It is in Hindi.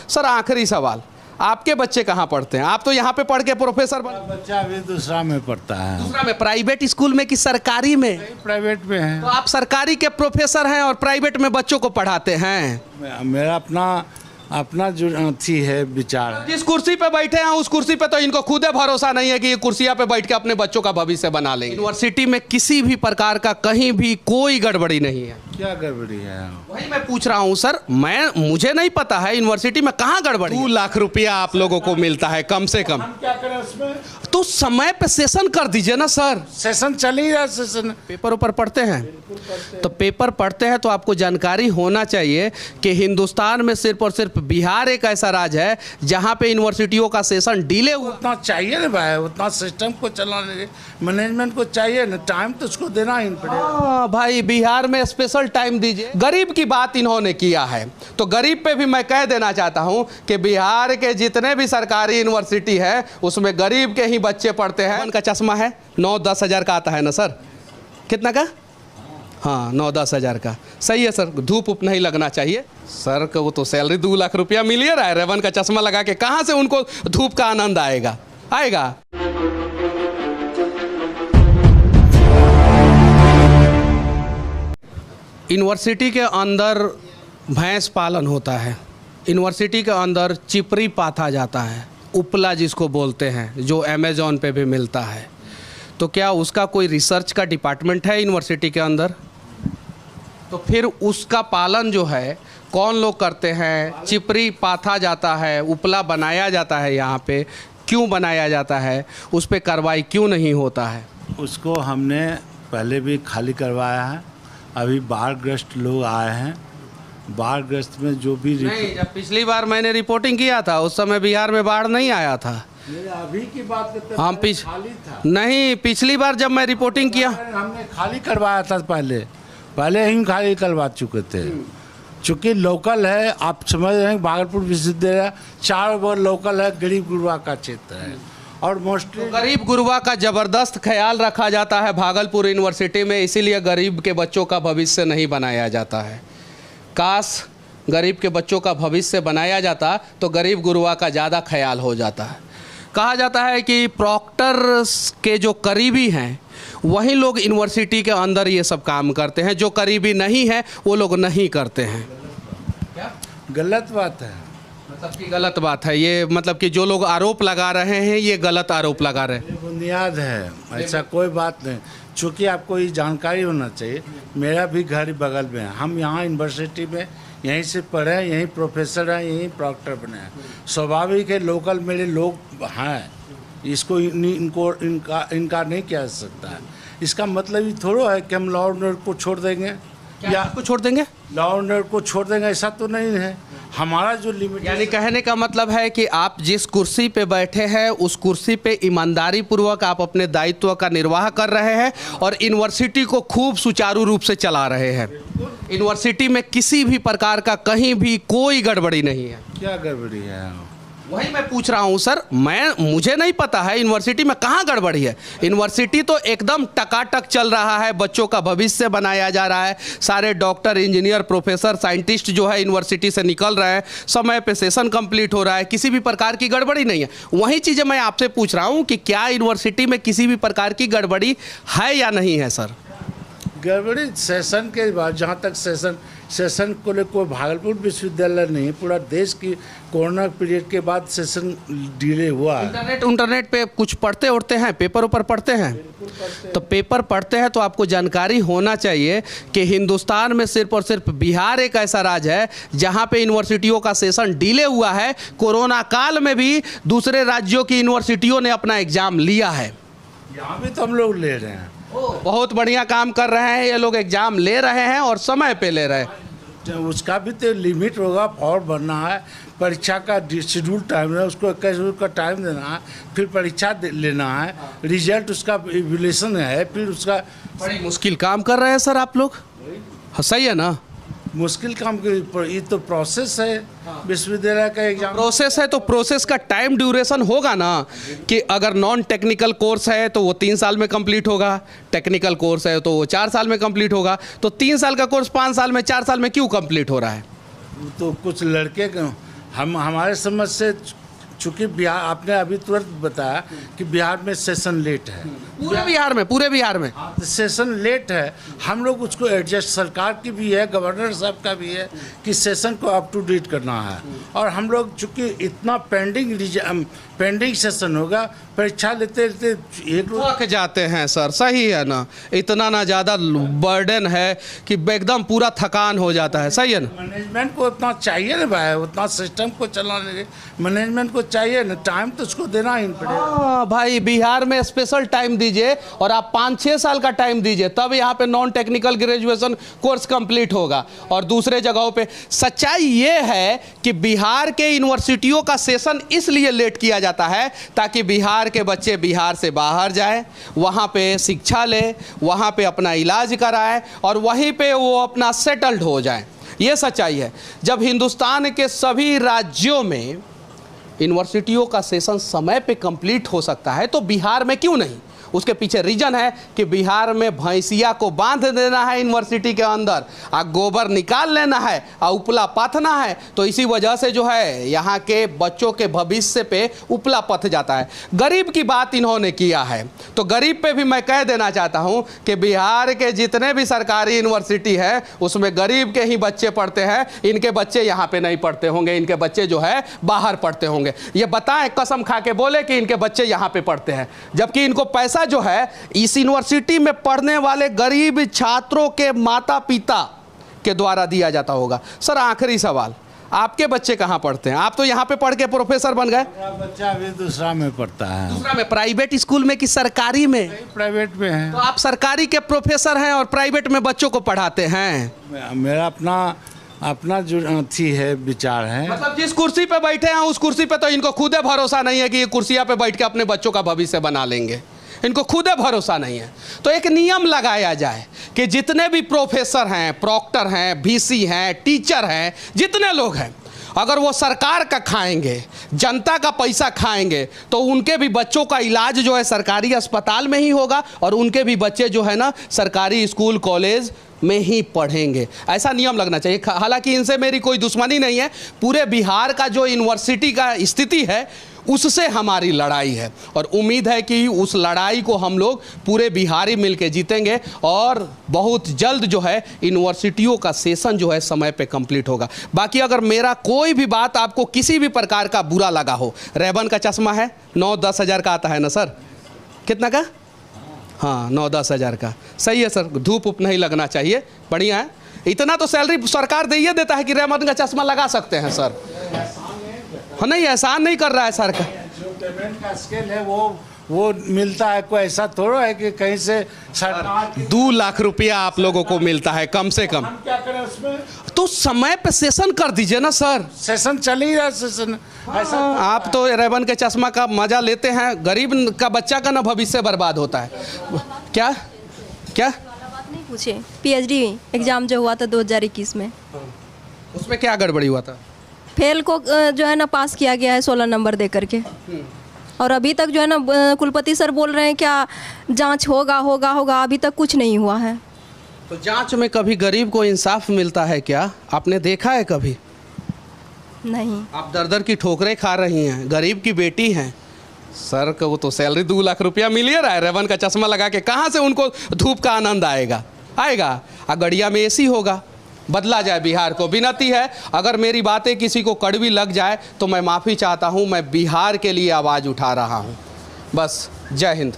सर आखिरी सवाल, आपके बच्चे कहाँ पढ़ते हैं? आप तो यहाँ पे पढ़ के प्रोफेसर बन। बच्चा अभी दूसरा में पढ़ता है। दूसरा में? प्राइवेट स्कूल में कि सरकारी में? प्राइवेट में है। तो आप सरकारी के प्रोफेसर हैं और प्राइवेट में बच्चों को पढ़ाते हैं। मेरा अपना जो थी है विचार है। जिस कुर्सी पे बैठे हैं उस कुर्सी पे तो इनको खुद भरोसा नहीं है कि ये कुर्सियां पे बैठ के अपने बच्चों का भविष्य बना लेंगे। यूनिवर्सिटी में किसी भी प्रकार का कहीं भी कोई गड़बड़ी नहीं है। क्या गड़बड़ी है? वही मैं पूछ रहा हूँ सर, मुझे नहीं पता है यूनिवर्सिटी में कहाँ गड़बड़ी। 2 लाख रुपया आप लोगों को मिलता है कम से कम। हम क्या करें उसमें? तो समय पे सेशन कर दीजिए ना सर। सेशन चल ही रहा है। सेशन पेपर ऊपर पढ़ते हैं? तो पेपर पढ़ते हैं तो आपको जानकारी होना चाहिए कि हिंदुस्तान में सिर्फ और सिर्फ बिहार एक ऐसा राज्य है जहां पे यूनिवर्सिटियों का सेशन डिले हुआ। उतना चाहिए ना भाई, उतना सिस्टम को चलाने मैनेजमेंट को चाहिए ना, टाइम तो उसको देना ही पड़ेगा। हाँ भाई, बिहार में स्पेशल टाइम दीजिए। गरीब की बात इन्होंने किया है तो गरीब पे भी मैं कह देना चाहता हूं कि बिहार के जितने भी सरकारी यूनिवर्सिटी है उसमें गरीब के ही बच्चे पढ़ते हैं। उनका चश्मा है 9-10 हज़ार का आता है ना सर? कितना का? हाँ 9-10 हज़ार का। सही है सर, धूप उप नहीं लगना चाहिए सर को। तो सैलरी 2 लाख रुपया मिल ही रहा है। रेवन का चश्मा लगा के कहाँ से उनको धूप का आनंद आएगा? यूनिवर्सिटी के अंदर भैंस पालन होता है, यूनिवर्सिटी के अंदर चिपरी पाथा जाता है, उपला जिसको बोलते हैं, जो अमेज़ॉन पे भी मिलता है। तो क्या उसका कोई रिसर्च का डिपार्टमेंट है यूनिवर्सिटी के अंदर? तो फिर उसका पालन जो है कौन लोग करते हैं? चिपरी पाथा जाता है, उपला बनाया जाता है, यहाँ पे क्यों बनाया जाता है? उस पर कार्रवाई क्यों नहीं होता है? उसको हमने पहले भी खाली करवाया है। अभी बाढ़ग्रस्त लोग आए हैं, बाढ़ग्रस्त में जो भी नहीं, जब पिछली बार मैंने रिपोर्टिंग किया था उस समय बिहार में बाढ़ नहीं आया था। अभी की बात करते हम खाली था। नहीं, पिछली बार जब मैं रिपोर्टिंग किया हमने खाली करवाया था। पहले ही खाली करवा चुके थे। चूँकि लोकल है, आप समझ रहे हैं, भागलपुर विश्वविद्यालय 4 बार लोकल है, गरीब गुरबा का क्षेत्र है और मोस्टली गरीब गुरबा का जबरदस्त ख्याल रखा जाता है भागलपुर यूनिवर्सिटी में, इसीलिए गरीब के बच्चों का भविष्य नहीं बनाया जाता है। काश गरीब के बच्चों का भविष्य बनाया जाता तो गरीब गुरबा का ज़्यादा ख्याल हो जाता है। कहा जाता है कि प्रॉक्टर के जो करीबी हैं वही लोग यूनिवर्सिटी के अंदर ये सब काम करते हैं, जो करीबी नहीं है वो लोग नहीं करते हैं। क्या गलत बात है? मतलब कि गलत बात है ये? मतलब कि जो लोग आरोप लगा रहे हैं ये गलत आरोप लगा रहे हैं? बुनियाद है, ऐसा कोई बात नहीं। चूँकि आपको ये जानकारी होना चाहिए, मेरा भी घर बगल में है। हम यहाँ यूनिवर्सिटी में यहीं से पढ़े हैं, यहीं प्रोफेसर हैं, यहीं प्रॉक्टर बने हैं। स्वाभाविक है, लोकल मेरे लोग हैं, इसको इनकार नहीं किया जा सकता है। इसका मतलब ये थोड़ा है कि हम लॉ एंड ऑर्डर को छोड़ देंगे या को छोड़ देंगे, लॉ एंड ऑर्डर को छोड़ देंगे, ऐसा तो नहीं है। हमारा जो लिमिट, यानी कहने का मतलब है कि आप जिस कुर्सी पे बैठे हैं उस कुर्सी पे ईमानदारी पूर्वक आप अपने दायित्व का निर्वाह कर रहे हैं और यूनिवर्सिटी को खूब सुचारू रूप से चला रहे हैं। यूनिवर्सिटी में किसी भी प्रकार का कहीं भी कोई गड़बड़ी नहीं है। क्या गड़बड़ी है? वही मैं पूछ रहा हूँ सर, मुझे नहीं पता है यूनिवर्सिटी में कहाँ गड़बड़ी है। यूनिवर्सिटी तो एकदम टकाटक चल रहा है, बच्चों का भविष्य बनाया जा रहा है। सारे डॉक्टर, इंजीनियर, प्रोफेसर, साइंटिस्ट जो है यूनिवर्सिटी से निकल रहे हैं, समय पे सेशन कंप्लीट हो रहा है, किसी भी प्रकार की गड़बड़ी नहीं है। वही चीज़ें मैं आपसे पूछ रहा हूँ कि क्या यूनिवर्सिटी में किसी भी प्रकार की गड़बड़ी है या नहीं है सर? गड़बड़ी सेशन के बाद, जहाँ तक सेशन को लेकर कोई भागलपुर विश्वविद्यालय नहीं, पूरा देश की कोरोना पीरियड के बाद सेशन डिले हुआ है। इंटरनेट पे कुछ पढ़ते उड़ते हैं, पेपर ऊपर पढ़ते हैं? तो पेपर पढ़ते हैं तो आपको जानकारी होना चाहिए कि हिंदुस्तान में सिर्फ और सिर्फ बिहार एक ऐसा राज्य है जहां पे यूनिवर्सिटियों का सेशन डिले हुआ है। कोरोना काल में भी दूसरे राज्यों की यूनिवर्सिटियों ने अपना एग्ज़ाम लिया है। यहाँ भी तो हम लोग ले रहे हैं। बहुत बढ़िया काम कर रहे हैं ये लोग, एग्जाम ले रहे हैं और समय पे ले रहे हैं। उसका भी तो लिमिट होगा, फॉर्म भरना है, परीक्षा का शेड्यूल टाइम है, उसको 21 का टाइम देना है, फिर परीक्षा लेना है, रिजल्ट उसका इवैल्यूएशन है, फिर उसका। बड़ी मुश्किल काम कर रहे हैं सर आप लोग। हाँ, सही है ना? मुश्किल काम ये तो प्रोसेस है, विश्वविद्यालय का एग्जाम प्रोसेस है। तो प्रोसेस का टाइम ड्यूरेशन होगा ना कि अगर नॉन टेक्निकल कोर्स है तो वो 3 साल में कंप्लीट होगा, टेक्निकल कोर्स है तो वो 4 साल में कंप्लीट होगा। तो 3 साल का कोर्स 5 साल में, 4 साल में क्यों कंप्लीट हो रहा है? तो कुछ लड़के हम हमारे समझ से चूँकि बिहार, आपने अभी तुरंत बताया कि बिहार में सेशन लेट है, पूरे बिहार में सेशन लेट है। हम लोग उसको एडजस्ट, सरकार की भी है, गवर्नर साहब का भी है कि सेशन को अप टू डेट करना है। और हम लोग चूँकि इतना पेंडिंग सेशन होगा, परीक्षा लेते लेते एक थक जाते हैं सर, सही है ना, इतना ना ज़्यादा बर्डन है कि एकदम पूरा थकान हो जाता है, सही है ना। मैनेजमेंट को उतना चाहिए ना भाई, उतना सिस्टम को चलाने के मैनेजमेंट को चाहिए ना, टाइम तो उसको देना ही पड़ेगा। हाँ भाई, बिहार में स्पेशल टाइम दीजिए और आप 5-6 साल का टाइम दीजिए, तब यहाँ पे non technical graduation course complete होगा। और दूसरे जगहों पे सच्चाई ये है कि बिहार के यूनिवर्सिटियों का सेशन इसलिए लेट किया जाता है ताकि बिहार के बच्चे बिहार से बाहर जाएं, वहाँ पे शिक्षा लें, वहाँ पे अपना इलाज कराएं और वहीं पे वो अपना सेटल्ड हो जाएं। ये सच्चाई है। जब हिंदुस्तान के सभी राज्यों में यूनिवर्सिटियों का सेशन समय पे कंप्लीट हो सकता है तो बिहार में क्यों नहीं? उसके पीछे रीजन है कि बिहार में भैंसिया को बांध देना है यूनिवर्सिटी के अंदर, गोबर निकाल लेना है और उपला पाथना है। तो इसी वजह से जो है यहाँ के बच्चों के भविष्य पे उपला पथ जाता है। गरीब की बात इन्होंने किया है, तो गरीब पे भी मैं कह देना चाहता हूँ कि बिहार के जितने भी सरकारी यूनिवर्सिटी है उसमें गरीब के ही बच्चे पढ़ते हैं, इनके बच्चे यहाँ पे नहीं पढ़ते होंगे, इनके बच्चे जो है बाहर पढ़ते होंगे। ये बताएं, कसम खा के बोले कि इनके बच्चे यहाँ पे पढ़ते हैं, जबकि इनको पैसा जो है इस यूनिवर्सिटी में पढ़ने वाले गरीब छात्रों के माता पिता के द्वारा दिया जाता होगा। सर आखिरी सवाल, आपके बच्चे कहाँ पढ़ते हैं? आप तो यहाँ पे पढ़ के प्रोफेसर बन गए। मेरा बच्चा अभी दूसरा में पढ़ता है। दूसरा में? प्राइवेट स्कूल में कि सरकारी में? प्राइवेट में है। तो आप सरकारी के प्रोफेसर हैं और प्राइवेट में बच्चों को पढ़ाते हैं। मेरा अपना जो थी है, विचार है। मतलब जिस कुर्सी पे बैठे हैं उस कुर्सी पे तो इनको खुदे भरोसा नहीं है कि ये कुर्सियां पे बैठ के अपने बच्चों का भविष्य बना लेंगे, इनको खुदे भरोसा नहीं है। तो एक नियम लगाया जाए कि जितने भी प्रोफेसर हैं, प्रॉक्टर हैं, वीसी हैं, टीचर हैं, जितने लोग हैं, अगर वो सरकार का खाएंगे, जनता का पैसा खाएंगे, तो उनके भी बच्चों का इलाज जो है सरकारी अस्पताल में ही होगा और उनके भी बच्चे जो है ना सरकारी स्कूल कॉलेज में ही पढ़ेंगे। ऐसा नियम लगना चाहिए। हालांकि इनसे मेरी कोई दुश्मनी नहीं है, पूरे बिहार का जो यूनिवर्सिटी का स्थिति है उससे हमारी लड़ाई है और उम्मीद है कि उस लड़ाई को हम लोग पूरे बिहारी मिलके जीतेंगे और बहुत जल्द जो है यूनिवर्सिटियों का सेशन जो है समय पे कंप्लीट होगा। बाकी अगर मेरा कोई भी बात आपको किसी भी प्रकार का बुरा लगा हो, रेबन का चश्मा है 9-10 हज़ार का आता है ना सर? कितना का? हाँ 9-10 हज़ार का, सही है सर। धूप उप नहीं लगना चाहिए, बढ़िया है। इतना तो सैलरी सरकार दे ही देता है कि रेबन का चश्मा लगा सकते हैं सर। हाँ नहीं, एहसान नहीं कर रहा है सरकार। जो पेमेंट का स्केल है वो मिलता है, कोई ऐसा थोड़ा है कि कहीं से सरकार 2 लाख रुपया आप लोगों को मिलता है कम से कम। हम क्या करें उसमें? तो समय पे सेशन कर दीजिए ना सर। सेशन चल ही रहा सेशन। ऐसा आप तो रेबन के चश्मा का मजा लेते हैं, गरीब का बच्चा का ना भविष्य बर्बाद होता है। क्या क्या नहीं पूछे। पीएचडी एग्जाम जो हुआ था 2021 में, उसमें क्या गड़बड़ी हुआ था? फेल को जो है ना पास किया गया है 16 नंबर दे करके। और अभी तक जो है ना कुलपति सर बोल रहे हैं क्या जांच होगा, अभी तक कुछ नहीं हुआ है। तो जांच में कभी गरीब को इंसाफ मिलता है क्या? आपने देखा है कभी? नहीं। आप दर की ठोकरें खा रही हैं, गरीब की बेटी हैं। सर को तो सैलरी 2 लाख रुपया मिल ही रहा है, रेबन का चश्मा लगा के कहाँ से उनको धूप का आनंद आएगा? गड़िया में एसी होगा। बदला जाए बिहार को, विनती है। अगर मेरी बातें किसी को कड़वी लग जाए तो मैं माफ़ी चाहता हूँ। मैं बिहार के लिए आवाज़ उठा रहा हूँ। बस, जय हिंद।